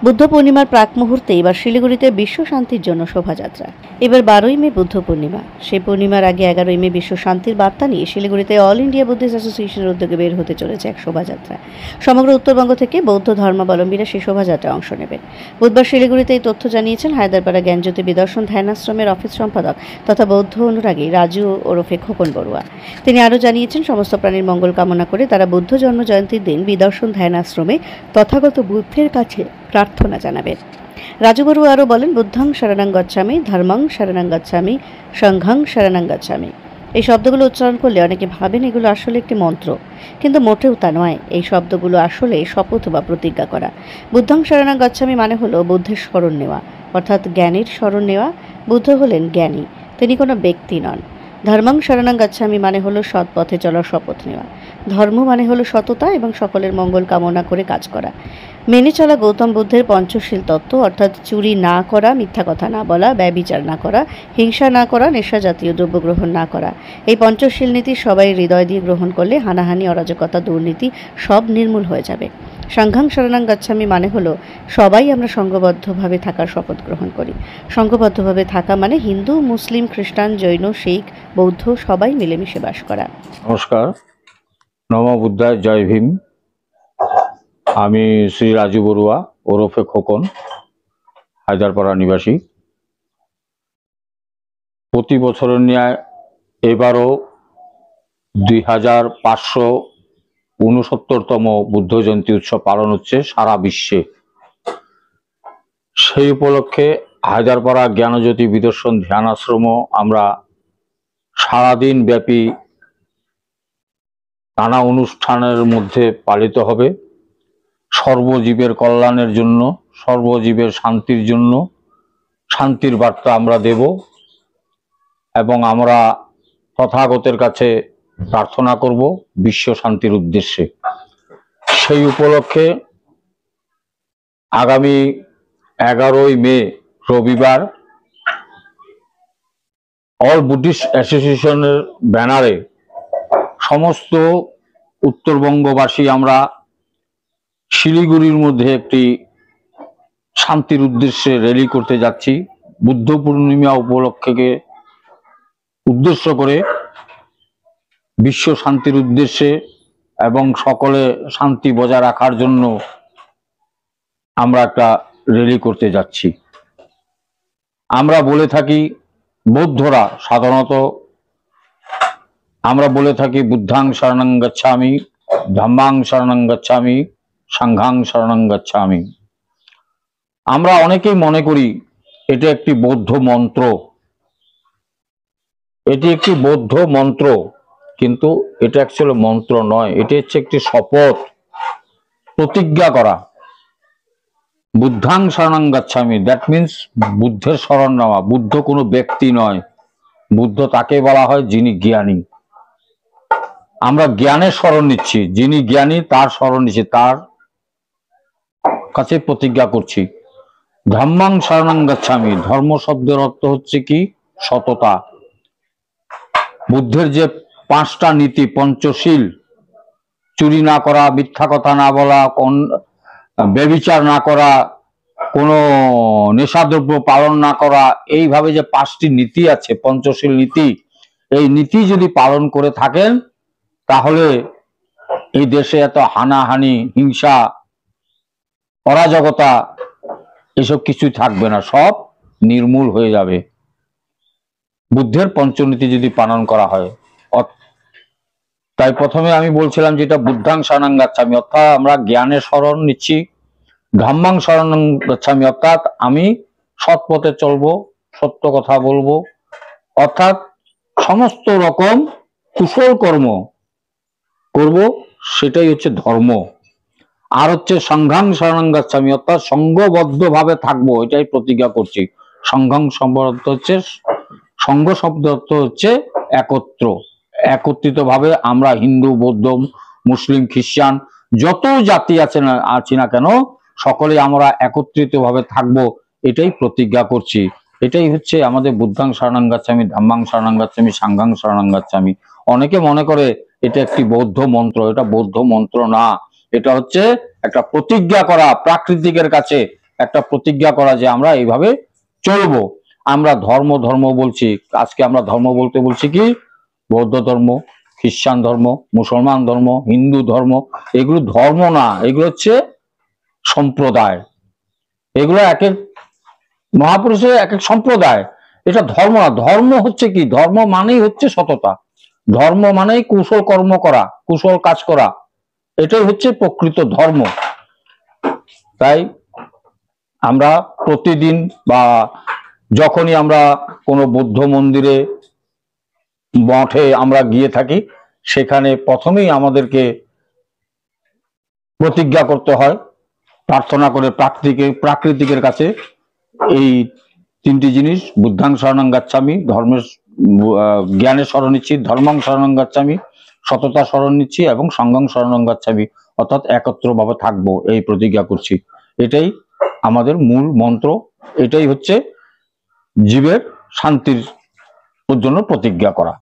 বুদ্ধ পূর্ণিমার প্রাক মুহূর্তে এবার শিলিগুড়িতে বিশ্ব শান্তির জন্য শোভাযাত্রা। এবার 12ই মে বুদ্ধ পূর্ণিমা। সেই পূর্ণিমার আগে 11ই মে বিশ্ব শান্তির বার্তা নিয়ে শিলিগুড়িতে অল ইন্ডিয়া বুদ্ধিস্ট অ্যাসোসিয়েশনের উদ্যোগে বের হতে চলেছে এক শোভাযাত্রা। সমগ্র উত্তরবঙ্গ থেকে বৌদ্ধ ধর্মাবলম্বীরা সেই শোভাযাত্রায় অংশ নেবেন। বুধবার শিলিগুড়িতে এই তথ্য জানিয়েছেন হায়দ্রাপাড়া জ্ঞানজ্যোতি বিদর্শন ধ্যানাশ্রমের অফিস সম্পাদক তথা বৌদ্ধ অনুরাগী রাজু ওরফে খোকন বড়ুয়া। তিনি আরও জানিয়েছেন, সমস্ত প্রাণীর মঙ্গল কামনা করে তারা বুদ্ধ জন্ম জয়ন্তীর দিন বিদর্শন ধ্যানাশ্রমে তথাগত বুদ্ধের কাছে প্রার্থনা জানাবেন। রাজু বড়ুয়া আরও বলেন, বুদ্ধং শরণং গচ্ছামি, ধর্মং শরণং গচ্ছামি, সংঘং শরণং গচ্ছামি। এই শব্দগুলো উচ্চারণ করলে অনেকে ভাবেন এগুলো আসলে একটি মন্ত্র, কিন্তু মোটেও তা নয়। এই শব্দগুলো আসলে শপথ বা প্রতিজ্ঞা করা। বুদ্ধং শরণং গচ্ছামি মানে হলো বুদ্ধের শরণ নেওয়া, অর্থাৎ জ্ঞানীর শরণ নেওয়া। বুদ্ধ হলেন জ্ঞানী, তিনি কোনো ব্যক্তি নন। ধর্মং শরণং গচ্ছামি মানে হলো সৎ পথে চলার শপথ নেওয়া। ধর্ম মানে হলো সততা এবং সকলের মঙ্গল কামনা করে কাজ করা। মেনে চলা গৌতম বুদ্ধের পঞ্চশীল তত্ত্ব, অর্থাৎ চুরি না করা, মিথ্যা কথা না বলা, ব্যভিচার না করা, হিংসা না করা, নেশা জাতীয় দ্রব্য গ্রহণ না করা। এই পঞ্চশীল নীতি সবাই হৃদয় দিয়ে গ্রহণ করলে হানাহানি, অরাজকতা, দুর্নীতি সব নির্মূল হয়ে যাবে। সংঘং শরণং গচ্ছামি মানে হলো সবাই আমরা সংঘবদ্ধভাবে থাকার শপথ গ্রহণ করি। সংঘবদ্ধভাবে থাকা মানে হিন্দু, মুসলিম, খ্রিস্টান, জৈন, শিখ, বৌদ্ধ সবাই মিলেমিশে বাস করা। নমস্কার, নমো বুদ্ধায়, জয় ভীম। আমি শ্রী রাজু বড়ুয়া ওরফে খোকন, হায়দ্রাপাড়া নিবাসী। প্রতি বছরের ন্যায় এবারও 2569তম বুদ্ধ জয়ন্তী উৎসব পালন হচ্ছে সারা বিশ্বে। সেই উপলক্ষে হায়দ্রাপাড়া জ্ঞানজ্যোতি বিদর্শন ধ্যান আশ্রমও আমরা সারাদিন ব্যাপী নানা অনুষ্ঠানের মধ্যে পালিত হবে। সর্বজীবের কল্যাণের জন্য, সর্বজীবের শান্তির জন্য শান্তির বার্তা আমরা দেব এবং আমরা তথাগতের কাছে প্রার্থনা করব বিশ্ব শান্তির উদ্দেশ্যে। সেই উপলক্ষে আগামী 11ই মে রবিবার অল বুদ্ধিস্ট অ্যাসোসিয়েশনের ব্যানারে সমস্ত উত্তরবঙ্গবাসী আমরা শিলিগুড়ির মধ্যে একটি শান্তির উদ্দেশ্যে র্যালি করতে যাচ্ছি। বুদ্ধ পূর্ণিমা উপলক্ষকে উদ্দেশ্য করে বিশ্ব শান্তির উদ্দেশ্যে এবং সকলে শান্তি বজায় রাখার জন্য আমরা একটা র্যালি করতে যাচ্ছি। আমরা বলে থাকি, বৌদ্ধরা সাধারণত আমরা বলে থাকি বুদ্ধাং শরণং গচ্ছামি, ধম্মাং শরণং গচ্ছামি, সংঘাং শরণং গচ্ছামি। আমরা অনেকেই মনে করি এটা একটি বৌদ্ধ মন্ত্র, এটি একটি বৌদ্ধ মন্ত্র, কিন্তু এটা অ্যাকচুয়ালি মন্ত্র নয়। এটি হচ্ছে একটি শপথ, প্রতিজ্ঞা করা। বুদ্ধাং শরণং গচ্ছামি, দ্যাট মিনস বুদ্ধের শরণ নেওয়া। বুদ্ধ কোনো ব্যক্তি নয়, বুদ্ধ তাকে বলা হয় যিনি জ্ঞানী। আমরা জ্ঞানের শরণ নিচ্ছি, যিনি জ্ঞানী তার শরণ নিচ্ছি, তার কাছে প্রতিজ্ঞা করছি। ধম্মাং শরণং গচ্ছামি, ধর্ম শব্দের অর্থ হচ্ছে কি? সততা। বুদ্ধের যে 5টা নীতি, পঞ্চশীল, চুরি না করা, মিথ্যা কথা না বলা, ব্যভিচার না করা, কোনো নেশাদ্রব্য পালন না করা, এইভাবে যে 5টি নীতি আছে, পঞ্চশীল নীতি, এই নীতি যদি পালন করে থাকেন তাহলে এই দেশে এত হানাহানি, হিংসা, অরাজকতা এসব কিছুই থাকবে না, সব নির্মূল হয়ে যাবে বুদ্ধের পঞ্চনীতি যদি পালন করা হয়। তাই প্রথমে আমি বলছিলাম যেটা বুদ্ধাং শরণং গচ্ছামি, অর্থাৎ আমরা জ্ঞানের শরণ নিচ্ছি। ধম্মাং শরণং গচ্ছামি, অর্থাৎ আমি সৎ পথে চলবো, সত্য কথা বলবো, অর্থাৎ সমস্ত রকম কুশল কর্ম করব, সেটাই হচ্ছে ধর্ম। আর হচ্ছে সংঘাং শরণং গচ্ছামি, অর্থাৎ সংঘবদ্ধ ভাবে থাকবো, এটাই প্রতিজ্ঞা করছি। সংঘাং শব্দ অর্থ হচ্ছে, সংঘ শব্দ অর্থ হচ্ছে একত্র, একত্রিত ভাবে আমরা হিন্দু, বৌদ্ধ, মুসলিম, খ্রিস্টান যত জাতি আছি না কেন সকলে আমরা একত্রিত ভাবে থাকবো, এটাই প্রতিজ্ঞা করছি। এটাই হচ্ছে আমাদের বুদ্ধাং শরণং গচ্ছামি, ধম্মাং শরণং গচ্ছামি, সংঘাং শরণং গচ্ছামি। অনেকে মনে করে এটা একটি বৌদ্ধ মন্ত্র, এটা বৌদ্ধ মন্ত্র না, এটা হচ্ছে একটা প্রতিজ্ঞা করা, প্রাকৃতিকের কাছে একটা প্রতিজ্ঞা করা যে আমরা এইভাবে চলবো। আমরা ধর্ম ধর্ম বলছি, আজকে আমরা ধর্ম বলতে বলছি কি বৌদ্ধ ধর্ম, খ্রিস্টান ধর্ম, মুসলমান ধর্ম, হিন্দু ধর্ম। এগুলো ধর্ম না, এগুলো হচ্ছে সম্প্রদায়। এগুলো এক এক মহাপুরুষের এক এক সম্প্রদায়, এটা ধর্ম না। ধর্ম হচ্ছে কি, ধর্ম মানেই হচ্ছে সততা, ধর্ম মানেই কুশল কর্ম করা, কুশল কাজ করা, এটাই হচ্ছে প্রকৃত ধর্ম। তাই আমরা প্রতিদিন বা যখনই আমরা কোনো বৌদ্ধ মন্দিরে মঠে আমরা গিয়ে থাকি, সেখানে প্রথমেই আমাদেরকে প্রতিজ্ঞা করতে হয়, প্রার্থনা করে প্রাকৃতিকের কাছে এই তিনটি জিনিস, বুদ্ধাং শরণং গাচ্ছামি, ধর্মের জ্ঞানের শরণ নিচ্ছি, ধর্মাং শরণং গাচ্ছামি, সততা শরণ নিচ্ছি, এবং সঙ্গং শরণং গাচ্ছামি, অর্থাৎ একত্রভাবে থাকবো, এই প্রতিজ্ঞা করছি। এটাই আমাদের মূল মন্ত্র, এটাই হচ্ছে জীবের শান্তির জন্য প্রতিজ্ঞা করা।